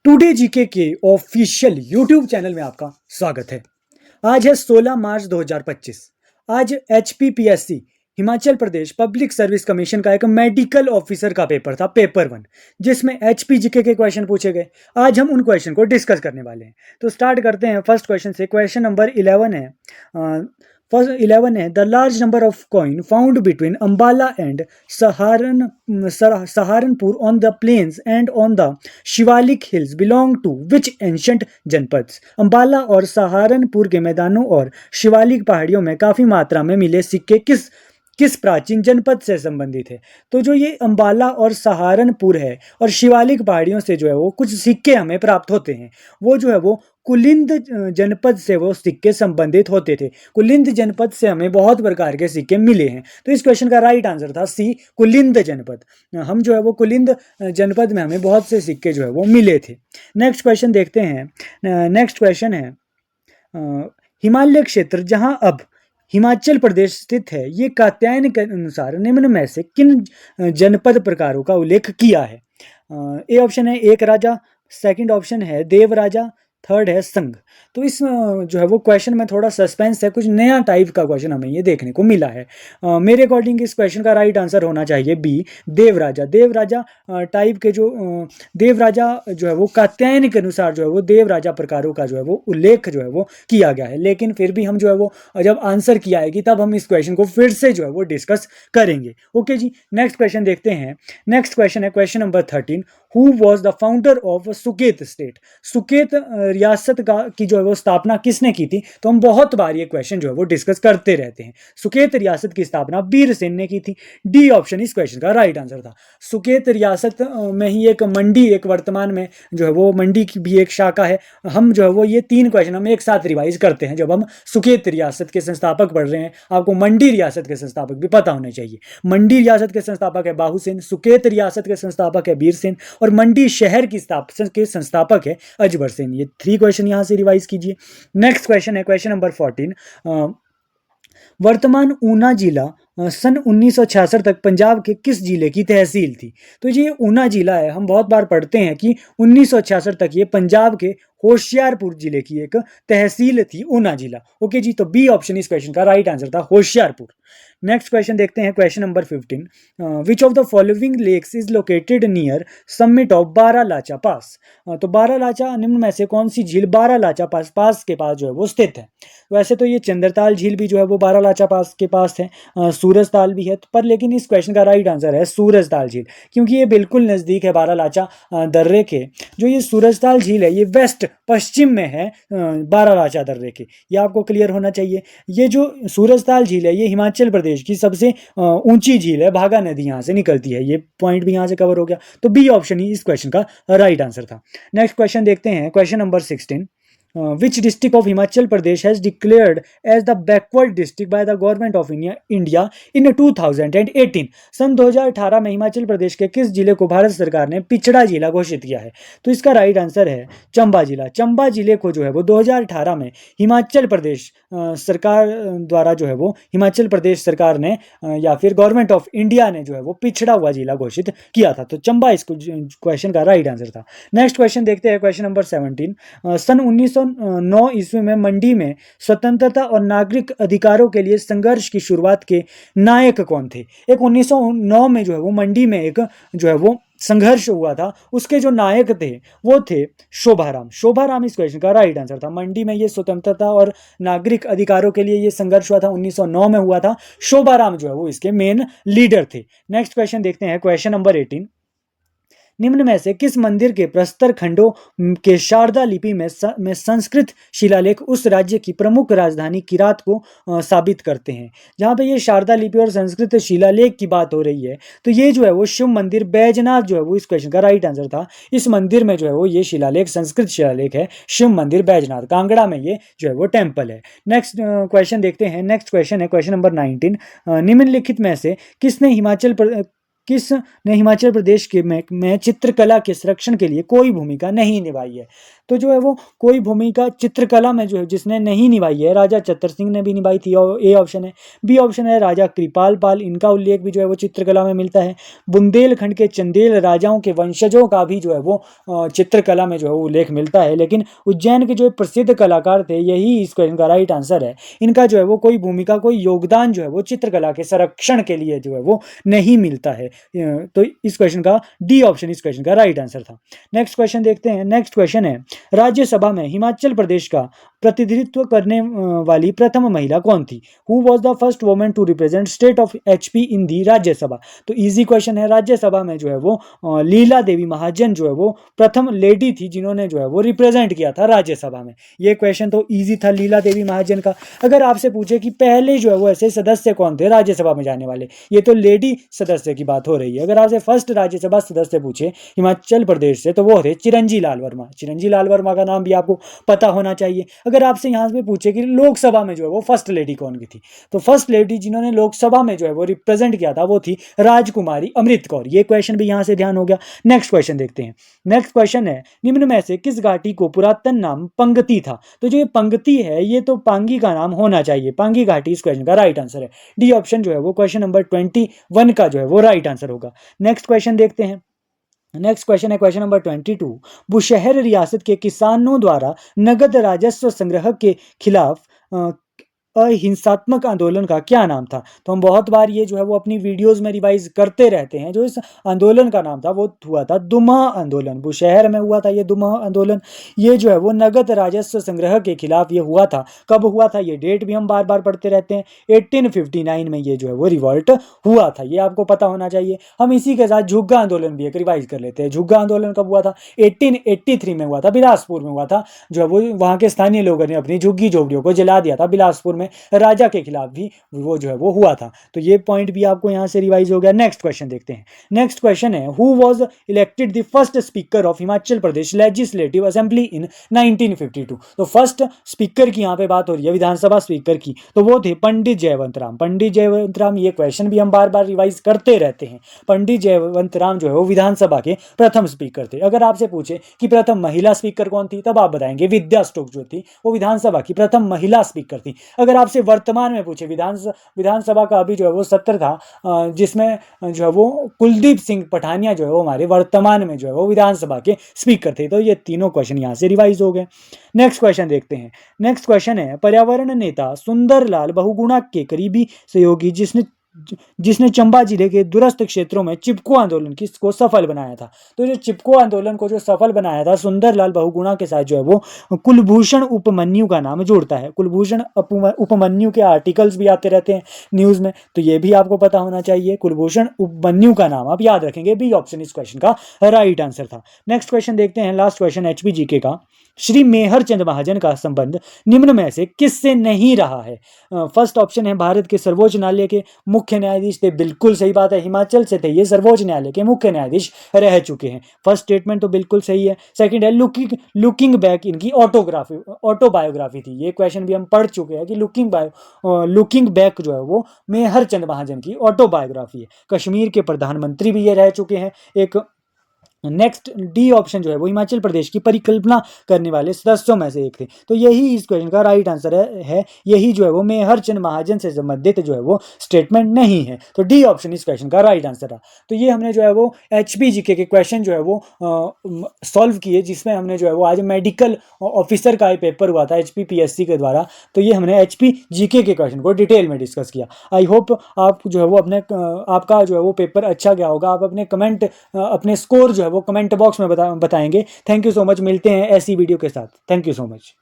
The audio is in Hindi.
टुडे जीके के ऑफिशियल यूट्यूब चैनल में आपका स्वागत है। आज है 16 मार्च 2025। आज HPPSC Himachal Pradesh public service commission का एक मेडिकल ऑफिसर का पेपर था, पेपर 1, जिसमें HPGK के क्वेश्चन पूछे गए। आज हम उन क्वेश्चन को डिस्कस करने वाले हैं। तो स्टार्ट करते हैं फर्स्ट क्वेश्चन से। क्वेश्चन नंबर 11 है। फर्स्ट 11 है, the large number of coin found between Ambala and Saharanpur on the plains and on the Shivalik hills belong to which ancient janapads. Ambala और सहारनपुर के मैदानों और शिवालिक पहाड़ियों में काफ़ी मात्रा में मिले सिक्के किस प्राचीन जनपद से संबंधित है। तो जो ये अम्बाला और सहारनपुर है और शिवालिक पहाड़ियों से जो है वो कुछ सिक्के हमें प्राप्त होते हैं, वो जो है वो कुलिंद जनपद से वो सिक्के संबंधित होते थे। कुलिंद जनपद से हमें बहुत प्रकार के सिक्के मिले हैं। तो इस क्वेश्चन का राइट आंसर था सी, कुलिंद जनपद। हम जो है वो कुलिंद जनपद में हमें बहुत से सिक्के जो है वो मिले थे। नेक्स्ट क्वेश्चन देखते हैं। नेक्स्ट क्वेश्चन है, हिमालय क्षेत्र जहां अब हिमाचल प्रदेश स्थित है, ये कात्यायन के अनुसार निम्न में से किन जनपद प्रकारों का उल्लेख किया है। ए ऑप्शन है एक राजा, सेकंड ऑप्शन है देव राजा, थर्ड है संघ। तो इस जो है वो क्वेश्चन में थोड़ा सस्पेंस है, कुछ नया टाइप का क्वेश्चन हमें ये देखने को मिला है। मेरे अकॉर्डिंग इस क्वेश्चन का राइट आंसर होना चाहिए बी, देवराजा। देवराजा टाइप के जो देवराजा जो है वो कात्यायन के अनुसार जो है वो देवराजा प्रकारों का जो है वो उल्लेख जो है वो किया गया है। लेकिन फिर भी हम जो है वो जब आंसर किया आएगी तब हम इस क्वेश्चन को फिर से जो है वो डिस्कस करेंगे। ओके जी, नेक्स्ट क्वेश्चन देखते हैं। नेक्स्ट क्वेश्चन है question number 13, who was the founder of Suket state. Suket रियासत का की जो है वो स्थापना किसने की थी। तो हम बहुत बार ये क्वेश्चन जो है वो डिस्कस करते रहते हैं। सुकेत रियासत की स्थापना बीरसेन ने की थी। डी ऑप्शन इस क्वेश्चन का राइट आंसर था। सुकेत रियासत में ही एक मंडी, एक वर्तमान में जो है वो मंडी की भी एक शाखा है। हम जो है वो ये 3 क्वेश्चन हम एक साथ रिवाइज करते हैं जब हम सुकेत रियासत के संस्थापक पढ़ रहे हैं। आपको मंडी रियासत के संस्थापक भी पता होने चाहिए। मंडी रियासत के संस्थापक है बाहुसेन, सुकेत रियासत के संस्थापक है बीरसेन और मंडी शहर की के संस्थापक है अजबर सेन। ये 3 क्वेश्चन यहां से रिवाइज कीजिए। नेक्स्ट क्वेश्चन है क्वेश्चन नंबर 14, वर्तमान ऊना जिला सन 1966 तक पंजाब के किस जिले की तहसील थी। तो ये ऊना जिला है, हम बहुत बार पढ़ते हैं कि 1966 तक ये पंजाब के होशियारपुर जिले की एक तहसील थी ऊना जिला। ओके जी, तो बी ऑप्शन इस क्वेश्चन का राइट आंसर था, होशियारपुर। नेक्स्ट क्वेश्चन देखते हैं question number 15, which of the following lakes is located near summit of Baralacha pass. तो बारालाचा निम्न में से कौन सी झील बारालाचा पास के पास जो है वो स्थित है। वैसे तो ये चंद्रताल झील भी जो है वो बारालाचा पास के पास है, सूरजताल भी है, पर लेकिन इस क्वेश्चन का राइट आंसर है सूरजताल झील, क्योंकि ये बिल्कुल नज़दीक है बारालाचा दर्रे के। जो ये सूरजताल झील है ये वेस्ट पश्चिम में है बारालाचा दर्रे के, ये आपको क्लियर होना चाहिए। ये जो सूरजताल झील है ये हिमाचल प्रदेश की सबसे ऊंची झील है, भागा नदी यहाँ से निकलती है। ये पॉइंट भी यहाँ से कवर हो गया, तो बी ऑप्शन ही इस क्वेश्चन का राइट आंसर था। नेक्स्ट क्वेश्चन देखते हैं question number 16, which district of Himachal Pradesh has declared as the backward district by the government of India in 2018। सन 2018 में हिमाचल प्रदेश के किस जिले को भारत सरकार ने पिछड़ा जिला घोषित किया है। तो इसका राइट आंसर है चंबा जिला। चंबा जिले को जो है वो 2018 में हिमाचल प्रदेश सरकार द्वारा जो है वो हिमाचल प्रदेश सरकार ने या फिर गवर्नमेंट ऑफ इंडिया ने जो है वो पिछड़ा हुआ जिला घोषित किया था। तो चंबा इस क्वेश्चन का राइट आंसर था। नेक्स्ट क्वेश्चन देखते हैं क्वेश्चन नंबर 17, सन 1909 ईस्वी में मंडी में स्वतंत्रता और नागरिक अधिकारों के लिए संघर्ष की शुरुआत के नायक कौन थे। एक 1909 में जो है वो मंडी में एक जो है वो संघर्ष हुआ था, उसके जो नायक थे वो थे शोभाराम। शोभाराम इस क्वेश्चन का राइट आंसर था। मंडी में ये स्वतंत्रता और नागरिक अधिकारों के लिए ये संघर्ष हुआ था, 1909 में हुआ था। शोभाराम जो है वो इसके मेन लीडर थे। नेक्स्ट क्वेश्चन देखते हैं क्वेश्चन नंबर 18, निम्न में से किस मंदिर के प्रस्तर खंडों के शारदा लिपि में संस्कृत शिलालेख उस राज्य की प्रमुख राजधानी किरात को साबित करते हैं। जहाँ पे ये शारदा लिपि और संस्कृत शिलालेख की बात हो रही है, तो ये जो है वो शिव मंदिर बैजनाथ जो है वो इस क्वेश्चन का राइट आंसर था। इस मंदिर में जो है वो ये शिलालेख संस्कृत शिलालेख है, शिव मंदिर बैजनाथ, कांगड़ा में ये जो है वो टेम्पल है। नेक्स्ट क्वेश्चन देखते हैं। नेक्स्ट क्वेश्चन है क्वेश्चन नंबर 19, निम्नलिखित में से किसने किस ने हिमाचल प्रदेश के में चित्रकला के संरक्षण के लिए कोई भूमिका नहीं निभाई है? तो जो है वो कोई भूमिका चित्रकला में जो है जिसने नहीं निभाई है, राजा चतर सिंह ने भी निभाई थी, और ए ऑप्शन है। बी ऑप्शन है राजा कृपाल पाल, इनका उल्लेख भी जो है वो चित्रकला में मिलता है। बुंदेलखंड के चंदेल राजाओं के वंशजों का भी जो है वो चित्रकला में जो है वो उल्लेख मिलता है। लेकिन उज्जैन के जो प्रसिद्ध कलाकार थे, यही इस क्वेश्चन का राइट आंसर है। इनका जो है वो कोई भूमिका, कोई योगदान जो है वो चित्रकला के संरक्षण के लिए जो है वो नहीं मिलता है। तो इस क्वेश्चन का डी ऑप्शन इस क्वेश्चन का राइट आंसर था। नेक्स्ट क्वेश्चन देखते हैं। नेक्स्ट क्वेश्चन है, राज्यसभा में हिमाचल प्रदेश का प्रतिनिधित्व करने वाली प्रथम महिला कौन थी? Who was the first woman to represent state of HP in the Rajya Sabha? तो इजी क्वेश्चन है। राज्यसभा में जो है वो लीला देवी महाजन जो है वो प्रथम लेडी थी जिन्होंने जो है वो रिप्रेजेंट किया था राज्यसभा में। ये क्वेश्चन तो इजी था लीला देवी महाजन का। अगर आपसे पूछे कि पहले जो है वो ऐसे सदस्य कौन थे राज्यसभा में जाने वाले, ये तो लेडी सदस्य की बात हो रही है। अगर आपसे फर्स्ट राज्यसभा सदस्य पूछे हिमाचल प्रदेश से, तो वो थे चिरंजी लाल वर्मा। चिरंजी लाल वर्मा का नाम भी आपको पता होना चाहिए। अगर आपसे यहाँ पे पूछे कि लोकसभा में जो है वो फर्स्ट लेडी कौन की थी, तो फर्स्ट लेडी जिन्होंने लोकसभा में जो है वो रिप्रेजेंट किया था वो थी राजकुमारी अमृत कौर। ये क्वेश्चन भी यहाँ से ध्यान हो गया। नेक्स्ट क्वेश्चन देखते हैं। नेक्स्ट क्वेश्चन है, निम्न में से किस घाटी को पुरातन नाम पंगती था? तो जो ये पंगती है ये तो पांगी का नाम होना चाहिए। पांगी घाटी इस क्वेश्चन का राइट आंसर है। डी ऑप्शन जो है वो क्वेश्चन नंबर 21 का जो है वो राइट आंसर होगा। नेक्स्ट क्वेश्चन देखते हैं। नेक्स्ट क्वेश्चन है क्वेश्चन नंबर 22। बुशहर रियासत के किसानों द्वारा नगद राजस्व संग्रह के खिलाफ अहिंसात्मक आंदोलन का क्या नाम था? तो हम बहुत बार ये जो है वो अपनी वीडियोस में रिवाइज करते रहते हैं। जो इस आंदोलन का नाम था वो हुआ था दुमा आंदोलन। बुशहर में हुआ था ये दुमा आंदोलन। ये जो है वो नगद राजस्व संग्रह के खिलाफ ये हुआ था। कब हुआ था ये डेट भी हम बार बार पढ़ते रहते हैं। 1859 में ये जो है वो रिवॉल्ट हुआ था, ये आपको पता होना चाहिए। हम इसी के साथ झुग्गा आंदोलन भी एक रिवाइज कर लेते हैं। झुग्गा आंदोलन कब हुआ था? 1883 में हुआ था, बिलासपुर में हुआ था। जो है वो वहाँ के स्थानीय लोगों ने अपनी झुग्गी झोपड़ियों को जला दिया था बिलासपुर में। राजा के खिलाफ भी वो जो है वो हुआ था। तो ये पॉइंट भी आपको यहाँ से रिवाइज हो गया। नेक्स्ट क्वेश्चन देखते हैं। नेक्स्ट क्वेश्चन है, who was elected the first speaker of Himachal Pradesh legislative assembly in 1952? तो फर्स्ट स्पीकर की यहाँ पे बात हो रही है, विधानसभा स्पीकर की, तो वो थे पंडित जयवंत राम। पंडित जयवंत राम, ये क्वेश्चन भी हम बार बार रिवाइज करते रहते हैं। पंडित जयवंत राम जो है वो विधानसभा के प्रथम स्पीकर थे। अगर आपसे पूछे कि प्रथम महिला स्पीकर कौन थी, तब आप बताएंगे विद्या स्टोक जो थी वो विधानसभा की प्रथम महिला स्पीकर थी। अगर आपसे वर्तमान में पूछे, विधानसभा का अभी जो है वो सत्र था जिसमें जो है वो कुलदीप सिंह पठानिया जो है वो हमारे वर्तमान में जो है वो विधानसभा के स्पीकर थे। तो ये तीनों क्वेश्चन यहाँ से रिवाइज हो गए। नेक्स्ट क्वेश्चन देखते हैं। नेक्स्ट क्वेश्चन है, पर्यावरण नेता सुंदरलाल बहुगुणा के करीबी सहयोगी जिसने चंबा जिले के दूरस्थ क्षेत्रों में चिपको आंदोलन को सफल बनाया था। तो जो चिपको आंदोलन को जो सफल बनाया था सुंदरलाल बहुगुणा के साथ जो है वो कुलभूषण उपमन्यु का नाम जुड़ता है। कुलभूषण उपमन्यु के आर्टिकल्स भी आते रहते हैं न्यूज में, तो ये भी आपको पता होना चाहिए। कुलभूषण उपमन्यु का नाम आप याद रखेंगे। बी ऑप्शन इस क्वेश्चन का राइट आंसर था। नेक्स्ट क्वेश्चन देखते हैं, लास्ट क्वेश्चन एचपी जीके का। श्री मेहर चंद महाजन का संबंध निम्न में से किससे नहीं रहा है? फर्स्ट ऑप्शन है भारत के सर्वोच्च न्यायालय के मुख्य न्यायाधीश थे। बिल्कुल सही बात है, हिमाचल से थे ये, सर्वोच्च न्यायालय के मुख्य न्यायाधीश रह चुके हैं। फर्स्ट स्टेटमेंट तो बिल्कुल सही है। सेकंड है लुकिंग बैक, इनकी ऑटोबायोग्राफी थी। ये क्वेश्चन भी हम पढ़ चुके हैं कि लुकिंग बैक जो है वो मेहर चंद महाजन की ऑटोबायोग्राफी है। कश्मीर के प्रधानमंत्री भी ये रह चुके हैं। एक नेक्स्ट डी ऑप्शन जो है वो हिमाचल प्रदेश की परिकल्पना करने वाले सदस्यों में से एक थे। तो यही इस क्वेश्चन का राइट आंसर है। यही जो है वो मेहर चंद महाजन से संबंधित जो है वो स्टेटमेंट नहीं है। तो डी ऑप्शन इस क्वेश्चन का राइट आंसर है। तो ये हमने जो है वो एचपी जीके के क्वेश्चन जो है वो सॉल्व किए, जिसमें हमने जो है वो आज मेडिकल ऑफिसर का पेपर हुआ था HPPSC के द्वारा। तो ये हमने एचपी जीके के क्वेश्चन को डिटेल में डिस्कस किया। आई होप आप जो है वो आपका जो है वो पेपर अच्छा गया होगा। आप अपने स्कोर जो है वो कमेंट बॉक्स में बताएंगे। Thank you so much. मिलते हैं ऐसी वीडियो के साथ। Thank you so much.